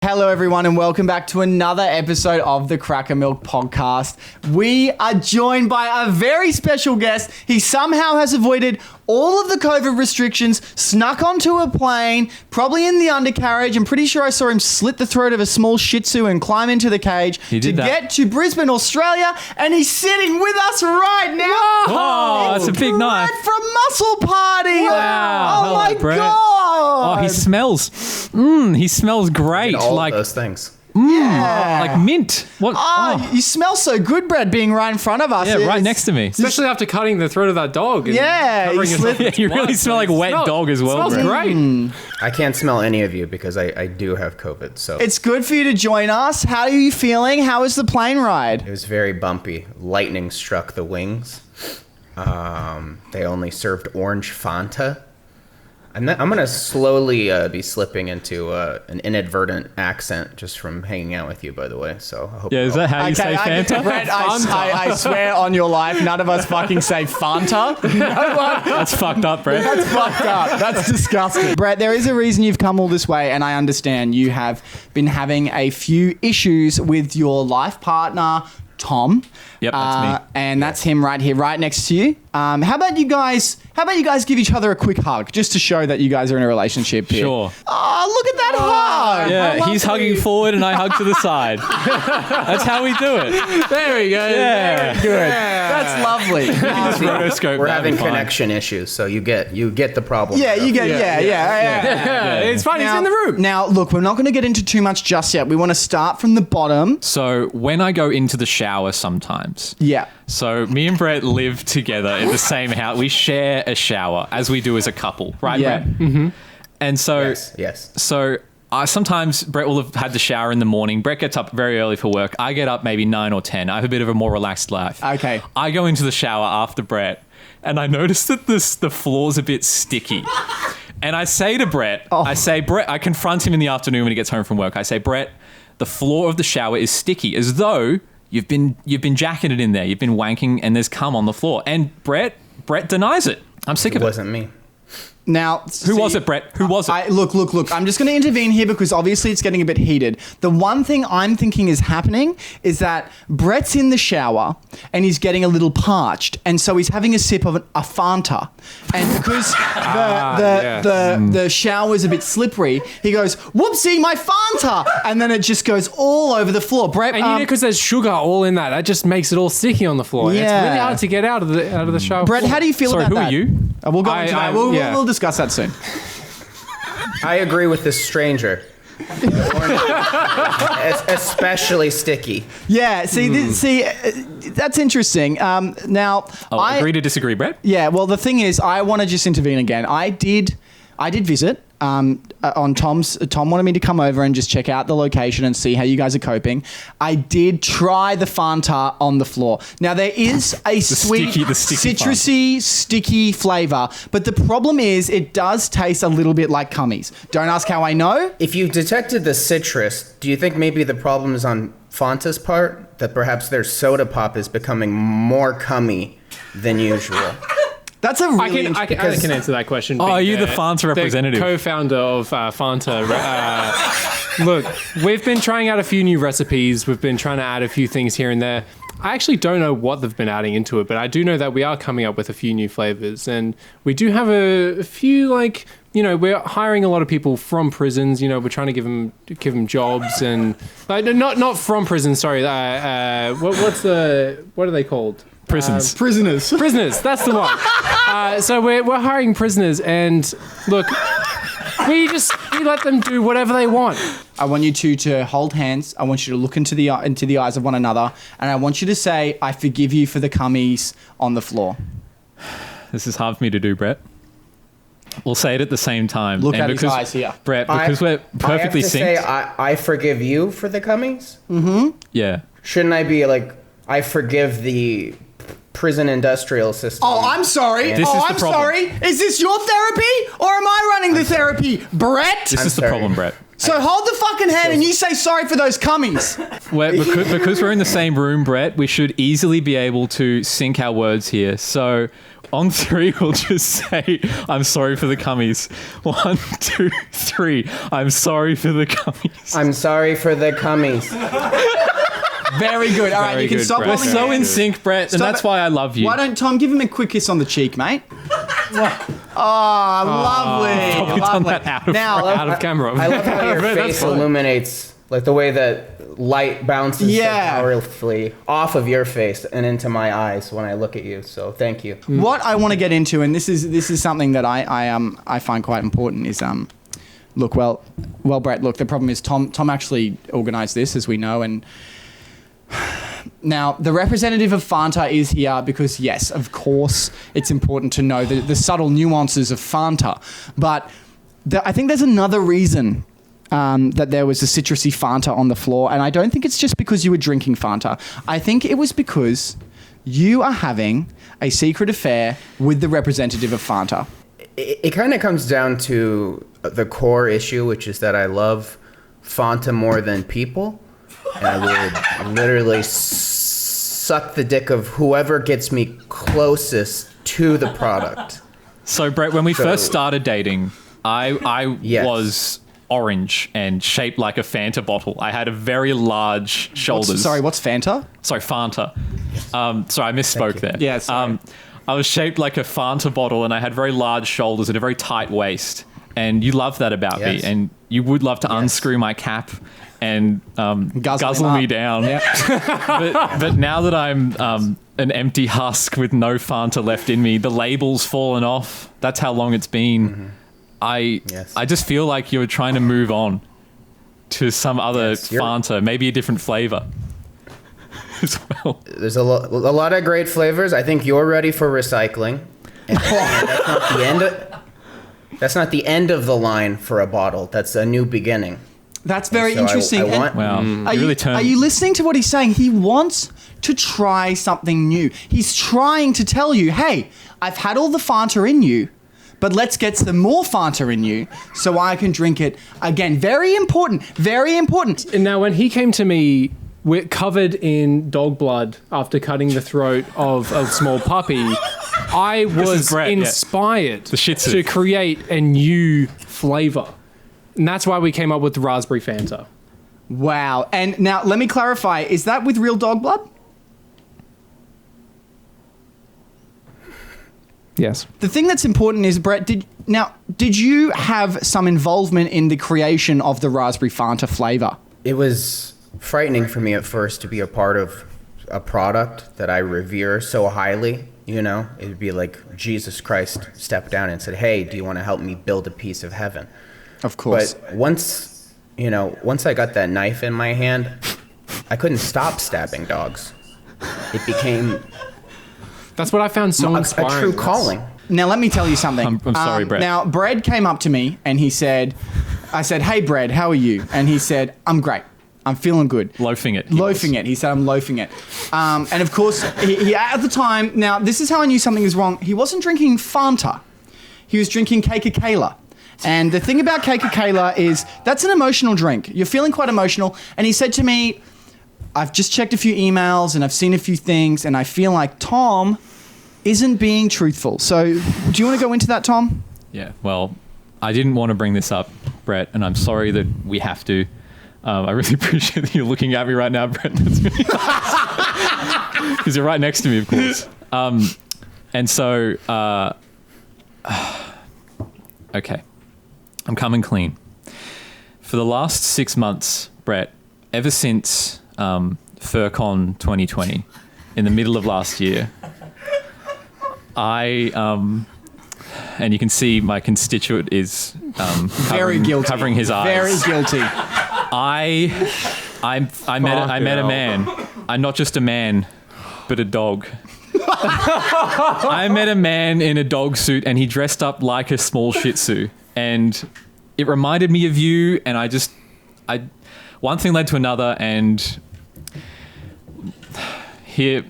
Hello, everyone, and welcome back to another episode of the Cracker Milk podcast. We are joined by a very special guest. He somehow has avoided all of the COVID restrictions, snuck onto a plane, probably in the undercarriage. I'm pretty sure I saw him slit the throat of a small Shih Tzu and climb into the cage get to Brisbane, Australia, and he's sitting with us right now. Oh, that's a big night. From Muscle Party. Wow. Oh my Brett. God. Oh, he smells. He smells great. All like those things. Yeah. like mint. What? You smell so good, Brad, being right in front of us. Yeah, right next to me. Especially after cutting the throat of that dog. And Yeah, covering he yourself slid- with You really blood. smell like wet dog as well, Smells Brett. great. I can't smell any of you because I do have COVID. So It's good for you to join us. How are you feeling? How was the plane ride? it was very bumpy. Lightning struck the wings. They only served orange Fanta. I'm going to slowly be slipping into an inadvertent accent just from hanging out with you, by the way. So I hope Yeah, is that how you say Fanta? Brett, I swear on your life, none of us fucking say Fanta. No one. That's fucked up, Brett. That's fucked up. That's disgusting. Brett, there is a reason you've come all this way, and I understand you have been having a few issues with your life partner, Tom. Yep, that's me. And that's him right here, right next to you. How about you guys give each other a quick hug, just to show that you guys are in a relationship here? Sure. Oh, look at that hug. Yeah, How he's lovely. hugging forward and I hug to the side. That's how we do it. There we go. Yeah. Good. That's lovely. Rotoscope. we're that'd be having fine. connection issues. So you get the problem. Yeah, you get, yeah. Yeah, it's fine. He's in the room. Now, look, we're not going to get into too much just yet. We want to start from the bottom. So when I go into the shower sometimes, Yeah. so me and Brett live together in the same house. We share a shower, as we do as a couple, right, Yeah. Brett? Mm-hmm. And so, Yes. so sometimes Brett will have had the shower in the morning. Brett gets up very early for work. I get up maybe 9 or 10. I have a bit of a more relaxed life. Okay. I go into the shower after Brett, and I notice that the floor's a bit sticky. And I say to Brett, Brett, I confront him in the afternoon when he gets home from work. I say, Brett, the floor of the shower is sticky, as though you've been jacking it in there. You've been wanking, and there's cum on the floor. And Brett denies it. I'm sick It of it. wasn't me. Now, Who was it, Brett? Who was it? Look. I'm just going to intervene here because obviously it's getting a bit heated. The one thing I'm thinking is happening is that Brett's in the shower and he's getting a little parched, and so he's having a sip of a Fanta. And because the shower's a bit slippery, he goes, "Whoopsie, my Fanta!" And then it just goes all over the floor. Brett, And you know, because there's sugar all in that just makes it all sticky on the floor. Yeah. It's really hard to get out of the shower. Brett, how do you feel Sorry, about who that? are you? We'll go into that. We'll discuss that soon. I agree with this stranger. Especially sticky. Yeah, that's interesting. Now, I'll agree to disagree, Brett. Yeah, well, the thing is, I want to just intervene again. I did visit on Tom's. Tom wanted me to come over and just check out the location and see how you guys are coping. I did try the Fanta on the floor. Now, there is a sweet, the sticky citrusy, sticky flavor, but the problem is it does taste a little bit like cummies. Don't ask how I know. If you detected the citrus, do you think maybe the problem is on Fanta's part? That perhaps their soda pop is becoming more cummy than usual? That's a really I can answer that question. Oh, being are you the Fanta representative? The co-founder of Fanta. Look, we've been trying out a few new recipes. We've been trying to add a few things here and there. I actually don't know what they've been adding into it, but I do know that we are coming up with a few new flavors. And we do have a few, like, you know, we're hiring a lot of people from prisons. You know, we're trying to give them jobs and like not from prisons. Sorry, what are they called? Prisons. prisoners. That's the one. So we're hiring prisoners, and look, we let them do whatever they want. I want you two to hold hands. I want you to look into the eyes of one another, and I want you to say, "I forgive you for the cummies on the floor." This is hard for me to do, Brett. We'll say it at the same time. Look and at his eyes here. Brett, because we're perfectly I have to synced. say, I forgive you for the cummings? Yeah. Shouldn't I be like, I forgive the prison industrial system? Oh, I'm sorry. This is the I'm problem. sorry. Is this your therapy or am I running the therapy, Brett? This is the sorry. problem, Brett. So hold the fucking hand and you say sorry for those cummies. Because we're in the same room, Brett, we should easily be able to sync our words here. So On 3, we'll just say, I'm sorry for the cummies. 1, 2, 3. I'm sorry for the cummies. I'm sorry for the cummies. Very good. All right, Very you can good, stop Brett. We're holding so hands. in sync, Brett, and Stop that's it. why I love you. Why don't Tom give him a quick kiss on the cheek, mate? Lovely. Probably done Lovely. that out of Now, Out of camera. I love how your That's face fine. illuminates, like the way that light bounces Yeah. so powerfully off of your face and into my eyes when I look at you. So thank you. what I want to get into, and this is something that I find quite important, is look, well, Brett, look, the problem is Tom actually organised this, as we know, and now the representative of Fanta is here because, yes, of course, it's important to know the subtle nuances of Fanta, but I think there's another reason that there was a citrusy Fanta on the floor, and I don't think it's just because you were drinking Fanta. I think it was because you are having a secret affair with the representative of Fanta. It kind of comes down to the core issue, which is that I love Fanta more than people. And I would literally suck the dick of whoever gets me closest to the product. So, Brett, when we first started dating, I Yes. was orange and shaped like a Fanta bottle. I had a very large shoulders. What's Fanta? Sorry, Fanta. Sorry, I misspoke there. Yeah, sorry. I was shaped like a Fanta bottle, and I had very large shoulders and a very tight waist. And you love that about me. Yes. And you would love to unscrew my cap and guzzle him me up. down. but now that I'm an empty husk with no Fanta left in me, the label's fallen off. That's how long it's been. Yes. I just feel like you're trying to move on to some other Yes, you're- Fanta, maybe a different flavor as well. There's a lot of great flavors. I think you're ready for recycling. And that's not the end. That's not the end of the line for a bottle. That's a new beginning. That's very So interesting. I And want. Wow, you really turned. are you listening to what he's saying? He wants to try something new. He's trying to tell you, hey, I've had all the Fanta in you, but let's get some more Fanta in you so I can drink it again. Very important. Very important. And now, when he came to me, we're covered in dog blood after cutting the throat of a small puppy, I was Brett, yeah. inspired The Shih Tzu. to create a new flavor. And that's why we came up with the raspberry Fanta. Wow. And now let me clarify, is that with real dog blood? Yes. The thing that's important is, Brett, did you have some involvement in the creation of the raspberry Fanta flavor? It was frightening for me at first to be a part of a product that I revere so highly. You know, it would be like Jesus Christ stepped down and said, "Hey, do you want to help me build a piece of heaven?" Of course. But once I got that knife in my hand, I couldn't stop stabbing dogs. It became That's what I found so a inspiring. true calling. Now, let me tell you something. I'm sorry, Brett. Now, Brett came up to me and he said, I said, "Hey, Brett, how are you?" And he said, "I'm great. I'm feeling good." Loafing it. Loafing it. He said, "I'm loafing it." And of course, he at the time, now this is how I knew something was wrong. He wasn't drinking Fanta. He was drinking Coca-Cola. And the thing about Coca-Cola is that's an emotional drink. You're feeling quite emotional. And he said to me, "I've just checked a few emails and I've seen a few things and I feel like Tom isn't being truthful." So do you want to go into that, Tom? Yeah, well, I didn't want to bring this up, Brett, and I'm sorry that we have to. I really appreciate that you're looking at me right now, Brett. Because you're right next to me, of course. And so, okay, I'm coming clean. For the last 6 months, Brett, ever since Furcon 2020, in the middle of last year, and you can see my constituent is Very guilty. covering his eyes. Very guilty. I met a man. I'm not just a man, but a dog. I met a man in a dog suit, and he dressed up like a small Shih Tzu, and it reminded me of you. And one thing led to another, and here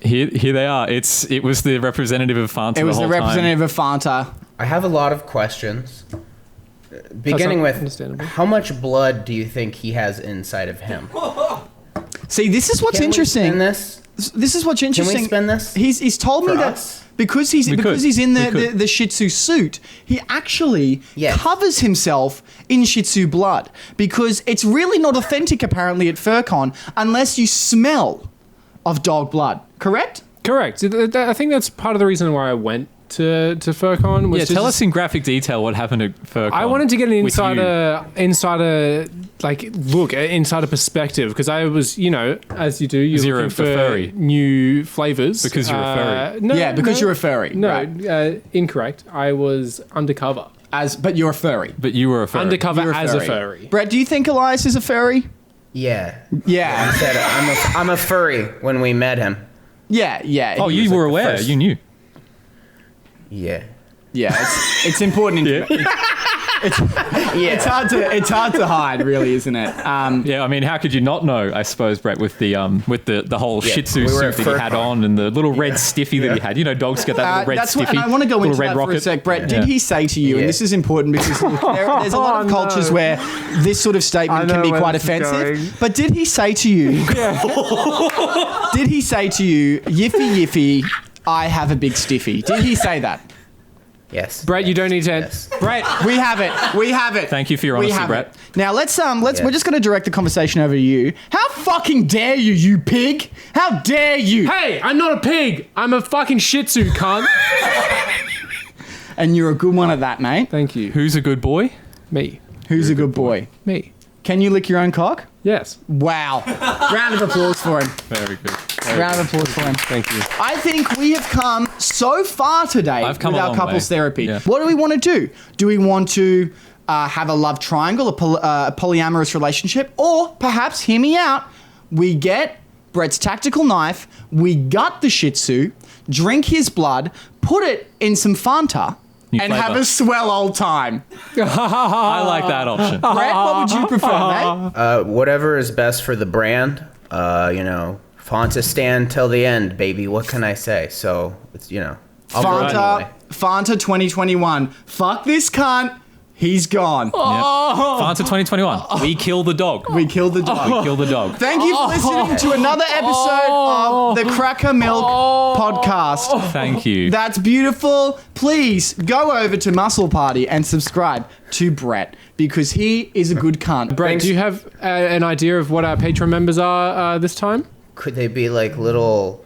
they are. It was the representative of Fanta. It was the whole time. representative of Fanta. I have a lot of questions. Beginning with, understandable. how much blood do you think he has inside of him? See, this is what's Can we interesting. spin this? This is what's interesting. spin this? He's told me For that us? because he's in the Shih Tzu suit, he actually Yes. covers himself in Shih Tzu blood because it's really not authentic apparently at Furcon unless you smell of dog blood. Correct? Correct. I think that's part of the reason why I went to Furcon. Was Tell us in graphic detail what happened at Furcon. I wanted to get an with you. insider perspective because I was, as you do, you're looking a for furry. new flavors. Because you're a furry. Because you're a furry. No, right. Incorrect. I was undercover. But you're a furry. But you were a furry. Undercover You're as a furry. Brett, do you think Elias is a furry? Yeah. Yeah. I said I'm a furry when we met him. Yeah. Oh, He you was were like the aware. first- You knew. Yeah. Yeah, it's important. It's hard to hide, really, isn't it? Yeah, I mean, how could you not know? I suppose, Brett, with the whole Shih Tzu we were suit at that he had Furcon. on and the little red stiffy that he had. You know, dogs get that little red that's stiffy. and I want to go little into red that for a rocket. sec. Brett, did Yeah. he say to you, and Yeah. this is important because there's a lot of cultures where this sort of statement can be quite offensive, but did he say to you, did he say to you, Yiffy, I have a big stiffy? Did he say that? Yes. Brett, you don't need to. Yes. Brett, we have it. Thank you for your We honesty, have Brett. it. Now let's Yeah. we're just going to direct the conversation over to you. How fucking dare you, you pig? How dare you? Hey, I'm not a pig. I'm a fucking Shih Tzu, cunt. And you're a good one at that, mate. Thank you. Who's a good boy? Me. Who's a good boy? Me. Can you lick your own cock? Yes. Wow. Round of applause for him. Very good. Round of applause for him. Thank you. I think we have come so far today I've come with a our long couples way. therapy. Yeah. What do we want to do? Do we want to have a love triangle, a polyamorous relationship? Or perhaps, hear me out, we get Brett's tactical knife, we gut the Shih Tzu, drink his blood, put it in some Fanta, New and flavour. have a swell old time. I like that option. Brett, what would you prefer, mate? Whatever is best for the brand. Fanta stand till the end, baby. What can I say? So it's I'll go anyway. Fanta 2021. Fuck this cunt. He's gone. Yep. Fanta 2021. We kill the dog. We killed the dog. We kill the dog. Thank you for listening to another episode of the Cracker Milk podcast. Thank you. That's beautiful. Please go over to Muscle Party and subscribe to Brett because he is a good cunt. Brett, do you have an idea of what our Patreon members are this time? Could they be like little,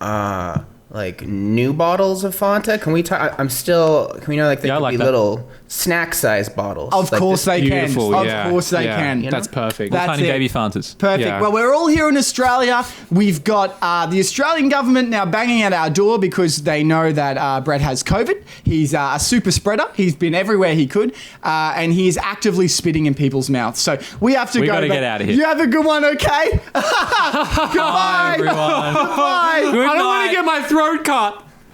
like new bottles of Fanta? Can we talk? Can we know like they Yeah, I could like be that. little snack size bottles? Of Like course this- they can. Beautiful, Of yeah. course they Yeah. can. You know? That's perfect. That's Tiny it. baby Fantas. Perfect. Yeah. Well, we're all here in Australia. We've got the Australian government now banging at our door because they know that Brett has COVID. He's a super spreader. He's been everywhere he could, and he is actively spitting in people's mouths. So we have to We go. gotta but get out of here. You have a good one, okay? Goodbye. Bye, everyone. Bye. Good I don't want night. to get my throat cut.